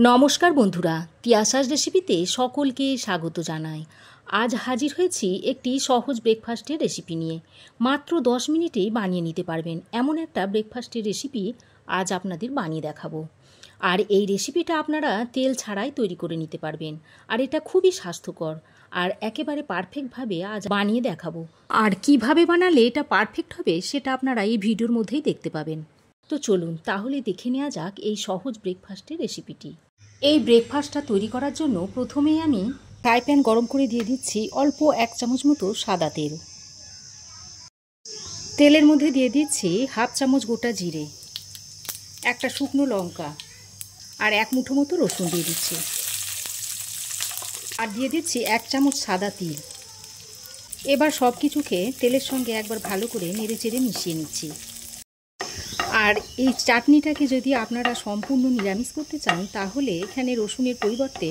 নমস্কার বন্ধুরা, তিয়াশাস রেসিপিতে সকলকে স্বাগত জানাই। আজ হাজির হয়েছি একটি সহজ ব্রেকফাস্টের রেসিপি নিয়ে। মাত্র 10 মিনিটেই বানিয়ে নিতে পারবেন এমন একটা ব্রেকফাস্টের রেসিপি আজ আপনাদের বানিয়ে দেখাবো। আর এই রেসিপিটা আপনারা তেল ছাড়াই তৈরি করে নিতে পারবেন। আর এটা খুবই স্বাস্থ্যকর আর একেবারে পারফেক্টভাবে আজ বানিয়ে দেখাবো। আর কিভাবে বানালে এটা পারফেক্ট হবে সেটা আপনারা এই ভিডিওর মধ্যেই দেখতে পাবেন। তো চলুন তাহলে দেখে নেওয়া যাক এই সহজ ব্রেকফাস্টের রেসিপিটি। এই ব্রেকফাস্টটা তৈরি করার জন্য প্রথমেই আমি ফ্রাই প্যান গরম করে দিয়ে দিচ্ছি অল্প 1 চামচ মতো সাদা তেল। তেলের মধ্যে দিয়ে দিচ্ছি 1/2 চামচ গোটা জিরে, একটা শুকনো লঙ্কা আর 1 মুঠো মতো রসুন দিয়ে দিচ্ছি। আর দিয়ে দিচ্ছি 1 চামচ সাদা তিল। এবার সব কিছুকে তেলের সঙ্গে একবার ভালো করে নেড়েচেড়ে মিশিয়ে নিচ্ছি। আর এই চাটনিটাকে যদি আপনারা সম্পূর্ণ নিরামিষ করতে চান তাহলে এখানে রসুনের পরিবর্তে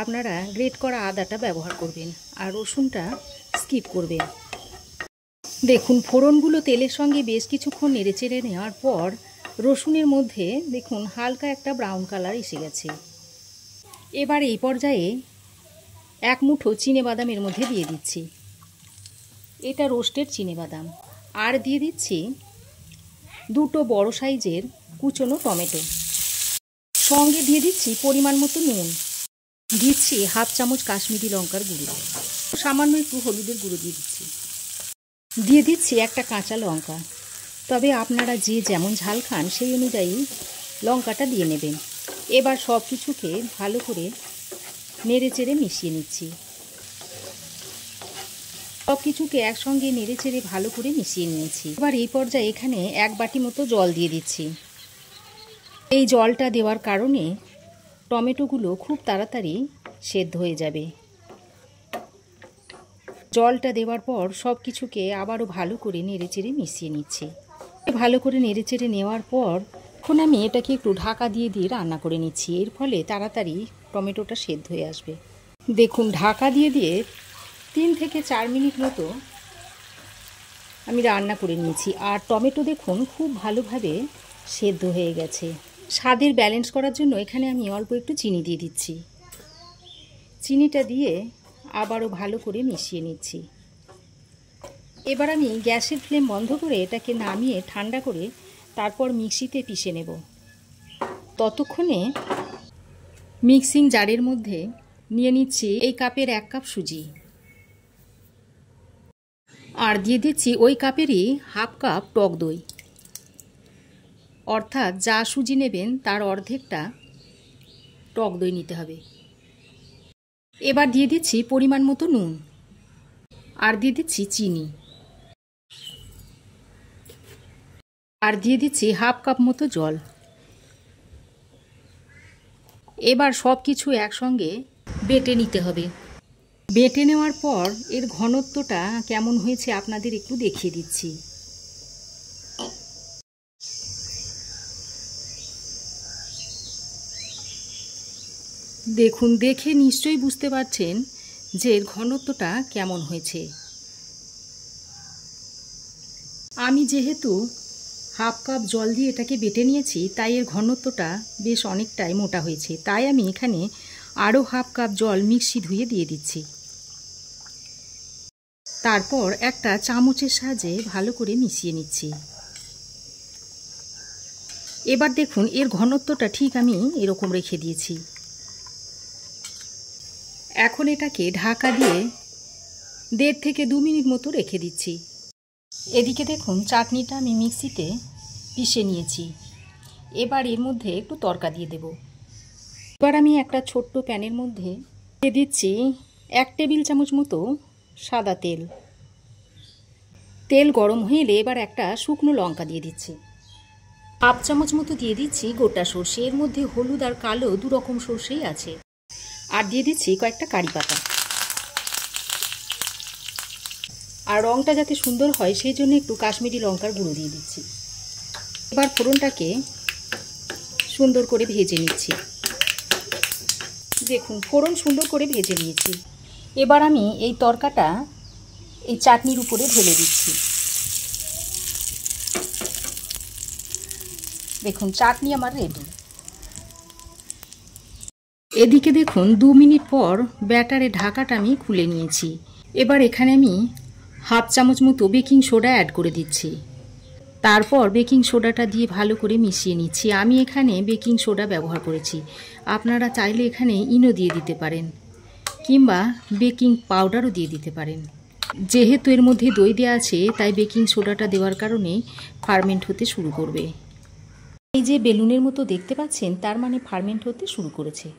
আপনারা গ্রেট করা আদাটা ব্যবহার করবেন আর রসুনটা স্কিপ করবেন। দেখুন ফোড়নগুলো তেলের সঙ্গে বেশ কিছুক্ষণ নেড়েচেড়ে নেওয়ার পর রসুনের মধ্যে দেখুন হালকা একটা ব্রাউন কালার এসে গেছে। এবার এই পর্যায়ে 1 মুঠো চিনেবাদামের মধ্যে দিয়ে দিচ্ছি, এটা রোস্টেড চিনেবাদাম। আর দিয়ে দিচ্ছি 2টো বড় সাইজের কুচনো টমেটো। সঙ্গে দিয়ে দিচ্ছি পরিমাণ মতো নুন, দিচ্ছি 1/2 চামচ কাশ্মীরি লঙ্কার গুঁড়ো, সামান্য একটু হলুদের গুঁড়ো দিয়ে দিচ্ছি একটা কাঁচা লঙ্কা। তবে আপনারা যে যেমন ঝাল খান সেই অনুযায়ী লঙ্কাটা দিয়ে নেবেন। এবার সব কিছুকে ভালো করে নেড়েচেড়ে মিশিয়ে নিচ্ছি। সব কিছুকে একসঙ্গে নেড়েচেড়ে ভালো করে মিশিয়ে নিয়েছি। এবার এই পর্যায়ে এখানে 1 বাটি মতো জল দিয়ে দিচ্ছি। এই জলটা দেওয়ার কারণে টমেটোগুলো খুব তাড়াতাড়ি সেদ্ধ হয়ে যাবে। জলটা দেওয়ার পর সব কিছুকে আবারও ভালো করে নেড়েচেড়ে মিশিয়ে নিচ্ছি। ভালো করে নেড়েচেড়ে নেওয়ার পর এখন আমি এটাকে একটু ঢাকা দিয়ে রান্না করে নিচ্ছি। এর ফলে তাড়াতাড়ি টমেটোটা সেদ্ধ হয়ে আসবে। দেখুন ঢাকা দিয়ে 3 থেকে 4 মিনিট মতো আমি রান্না করে নিয়েছি। আর টমেটো দেখুন খুব ভালোভাবে সেদ্ধ হয়ে গেছে। স্বাদের ব্যালেন্স করার জন্য এখানে আমি অল্প একটু চিনি দিয়ে দিচ্ছি। চিনিটা দিয়ে আবারও ভালো করে মিশিয়ে নিচ্ছি। এবার আমি গ্যাসের ফ্লেম বন্ধ করে এটাকে নামিয়ে ঠান্ডা করে তারপর মিক্সিতে পিষে নেব। ততক্ষণে মিক্সিং জারের মধ্যে নিয়ে নিচ্ছি এই কাপের 1 কাপ সুজি। আর দিয়ে দিচ্ছি ওই কাপেরই 1/2 কাপ টক দই, অর্থাৎ যা সুজি নেবেন তার অর্ধেকটা টক দই নিতে হবে। এবার দিয়ে দিচ্ছি পরিমাণ মতো নুন আর দিয়ে দিচ্ছি চিনি আর দিয়ে দিচ্ছি 1/2 কাপ মতো জল। এবার সব কিছু একসঙ্গে বেটে নিতে হবে। বেটে নেওয়ার পর এর ঘনত্বটা কেমন হয়েছে আপনাদের একটু দেখিয়ে দিচ্ছি। দেখুন দেখে নিশ্চয়ই বুঝতে পারছেন যে এর ঘনত্বটা কেমন হয়েছে। আমি যেহেতু 1/2 কাপ জল দিয়ে এটাকে বেটে নিয়েছি তাই এর ঘনত্বটা বেশ অনেকটাই মোটা হয়েছে। তাই আমি এখানে আরও 1/2 কাপ জল মিক্সি ধুয়ে দিয়ে দিচ্ছি। তারপর একটা চামচের সাহায্যে ভালো করে মিশিয়ে নিচ্ছি। এবার দেখুন এর ঘনত্বটা ঠিক আমি এরকম রেখে দিয়েছি। এখন এটাকে ঢাকা দিয়ে 1.5 থেকে 2 মিনিট মতো রেখে দিচ্ছি। এদিকে দেখুন চাটনিটা আমি মিক্সিতে পিষে নিয়েছি। এবার এর মধ্যে একটু তড়কা দিয়ে দেব। এবার আমি একটা ছোট্ট প্যানের মধ্যে দিয়ে দিচ্ছি 1 টেবিল চামচ মতো সাদা তেল। তেল গরম হয়ে এলে এবার একটা শুকনো লঙ্কা দিয়ে দিচ্ছি। 1/2 চামচ মতো দিয়ে দিচ্ছি গোটা সর্ষে। এর মধ্যে হলুদ আর কালো 2 রকম সর্ষেই আছে। আর দিয়ে দিচ্ছি কয়েকটা কারি পাতা। আর রঙটা যাতে সুন্দর হয় সেই জন্য একটু কাশ্মীরি লঙ্কার গুঁড়ো দিয়ে দিচ্ছি। এবার ফোড়নটাকে সুন্দর করে ভেজে নিচ্ছি। দেখুন ফোড়ন সুন্দর করে ভেজে নিয়েছি। এবার আমি এই তড়কাটা এই চাটনির উপরে ঢেলে দিচ্ছি। দেখুন চাটনি আমার রেডি। এদিকে দেখুন 2 মিনিট পর ব্যাটারের ঢাকাটা আমি খুলে নিয়েছি। এবার এখানে আমি হাফ চামচ মতো বেকিং সোডা অ্যাড করে দিচ্ছি। তারপর বেকিং সোডাটা দিয়ে ভালো করে মিশিয়ে নিচ্ছি। আমি এখানে বেকিং সোডা ব্যবহার করেছি, আপনারা চাইলে এখানে ইনো দিয়ে দিতে পারেন কিংবা বেকিং পাউডারও দিয়ে দিতে পারেন। যেহেতু এর মধ্যে দই দেওয়া আছে তাই বেকিং সোডাটা দেওয়ার কারণে ফার্মেন্ট হতে শুরু করবে। এই যে বেলুনের মতো দেখতে পাচ্ছেন, তার মানে ফার্মেন্ট হতে শুরু করেছে।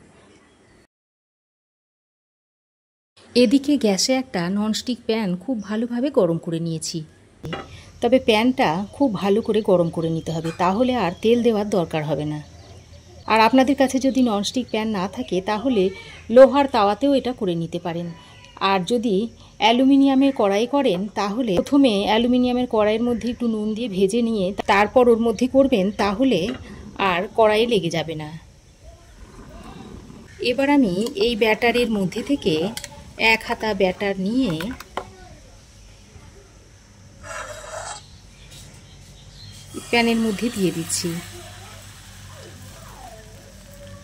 এদিকে গ্যাসে একটা ননস্টিক প্যান খুব ভালোভাবে গরম করে নিয়েছি। তবে প্যানটা খুব ভালো করে গরম করে নিতে হবে, তাহলে আর তেল দেওয়ার দরকার হবে না। আর আপনাদের কাছে যদি ননস্টিক প্যান না থাকে তাহলে লোহার তাওয়াতেও এটা করে নিতে পারেন। আর যদি অ্যালুমিনিয়ামের কড়াই করেন তাহলে প্রথমে অ্যালুমিনিয়ামের কড়াইয়ের মধ্যে একটু নুন দিয়ে ভেজে নিয়ে তারপর ওর মধ্যে করবেন, তাহলে আর কড়াইয়ে লেগে যাবে না। এবার আমি এই ব্যাটারের মধ্যে থেকে 1 হাতা ব্যাটার নিয়ে প্যানের মধ্যে দিয়ে দিচ্ছি।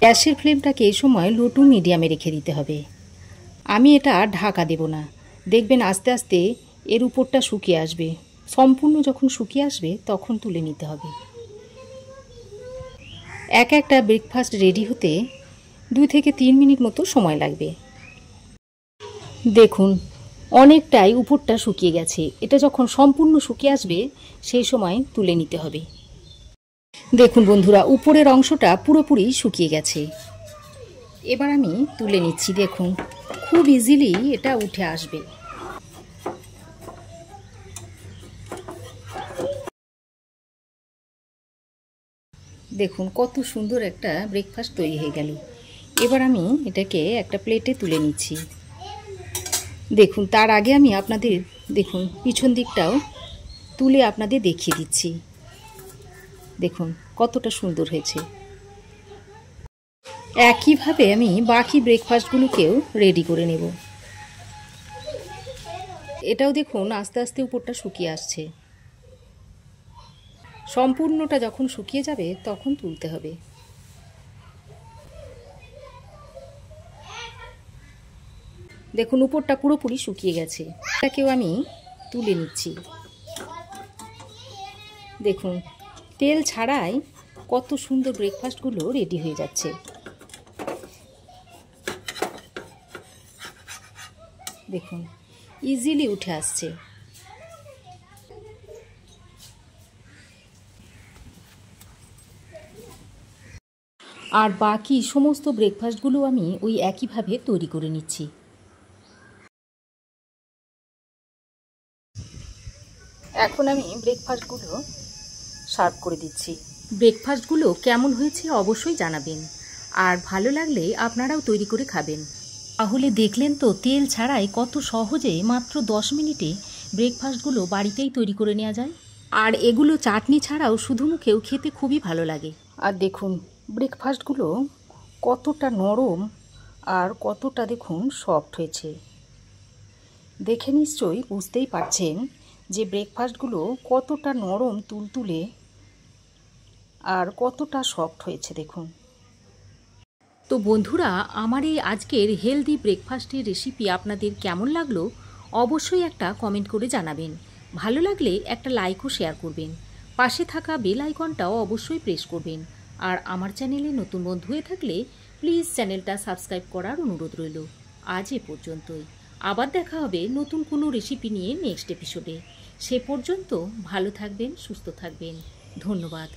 গ্যাসের ফ্লেমটাকে এই সময় লো টু মিডিয়ামে রেখে দিতে হবে। আমি এটা ঢাকা দেব না, দেখবেন আস্তে আস্তে এর উপরটা শুকিয়ে আসবে। সম্পূর্ণ যখন শুকিয়ে আসবে তখন তুলে নিতে হবে। একটা ব্রেকফাস্ট রেডি হতে 2 থেকে 3 মিনিট মতো সময় লাগবে। দেখুন অনেকটাই উপরটা শুকিয়ে গেছে। এটা যখন সম্পূর্ণ শুকিয়ে আসবে সেই সময় তুলে নিতে হবে। দেখুন বন্ধুরা, উপরের অংশটা পুরোপুরি শুকিয়ে গেছে। এবার আমি তুলে নিচ্ছি। দেখুন খুব ইজিলি এটা উঠে আসবে। দেখুন কত সুন্দর একটা ব্রেকফাস্ট তৈরি হয়ে গেল। এবার আমি এটাকে একটা প্লেটে তুলে নিচ্ছি। দেখুন তার আগে আমি আপনাদের দেখুন পিছন দিকটাও তুলে আপনাদের দেখিয়ে দিচ্ছি। দেখুন কতটা সুন্দর হয়েছে। একইভাবে আমি বাকি ব্রেকফাস্টগুলোকেও রেডি করে নেব। এটাও দেখুন আস্তে আস্তে উপরটা শুকিয়ে আসছে। সম্পূর্ণটা যখন শুকিয়ে যাবে তখন তুলতে হবে। দেখুন উপরটা পুরোপুরি শুকিয়ে গেছে। এটাকেও আমি তুলে নিচ্ছি। দেখুন তেল ছাড়াই কত সুন্দর ব্রেকফাস্টগুলো রেডি হয়ে যাচ্ছে। দেখুন ইজিলি উঠে আসছে। আর বাকি সমস্ত ব্রেকফাস্টগুলো আমি ওই একইভাবে তৈরি করে নিচ্ছি। এখন আমি ব্রেকফাস্টগুলো সার্ভ করে দিচ্ছি। ব্রেকফাস্টগুলো কেমন হয়েছে অবশ্যই জানাবেন, আর ভালো লাগলে আপনারাও তৈরি করে খাবেন। তাহলে দেখলেন তো তেল ছাড়াই কত সহজে মাত্র 10 মিনিটে ব্রেকফাস্টগুলো বাড়িতেই তৈরি করে নেওয়া যায়। আর এগুলো চাটনি ছাড়াও শুধু মুখেও খেতে খুবই ভালো লাগে। আর দেখুন ব্রেকফাস্টগুলো কতটা নরম আর কতটা দেখুন সফট হয়েছে। দেখে নিশ্চয়ই বুঝতেই পারছেন যে ব্রেকফাস্টগুলো কতটা নরম তুলতুলে আর কতটা সফট হয়েছে দেখুন। তো বন্ধুরা, আমার এই আজকের হেলদি ব্রেকফাস্টের রেসিপি আপনাদের কেমন লাগলো অবশ্যই একটা কমেন্ট করে জানাবেন। ভালো লাগলে একটা লাইক ও শেয়ার করবেন। পাশে থাকা বেল আইকনটাও অবশ্যই প্রেস করবেন। আর আমার চ্যানেলে নতুন বন্ধু হয়ে থাকলে প্লিজ চ্যানেলটা সাবস্ক্রাইব করার অনুরোধ রইল। আজ এ পর্যন্তই। আবার দেখা হবে নতুন কোনো রেসিপি নিয়ে নেক্সট এপিসোডে। সে পর্যন্ত ভালো থাকবেন, সুস্থ থাকবেন। ধন্যবাদ।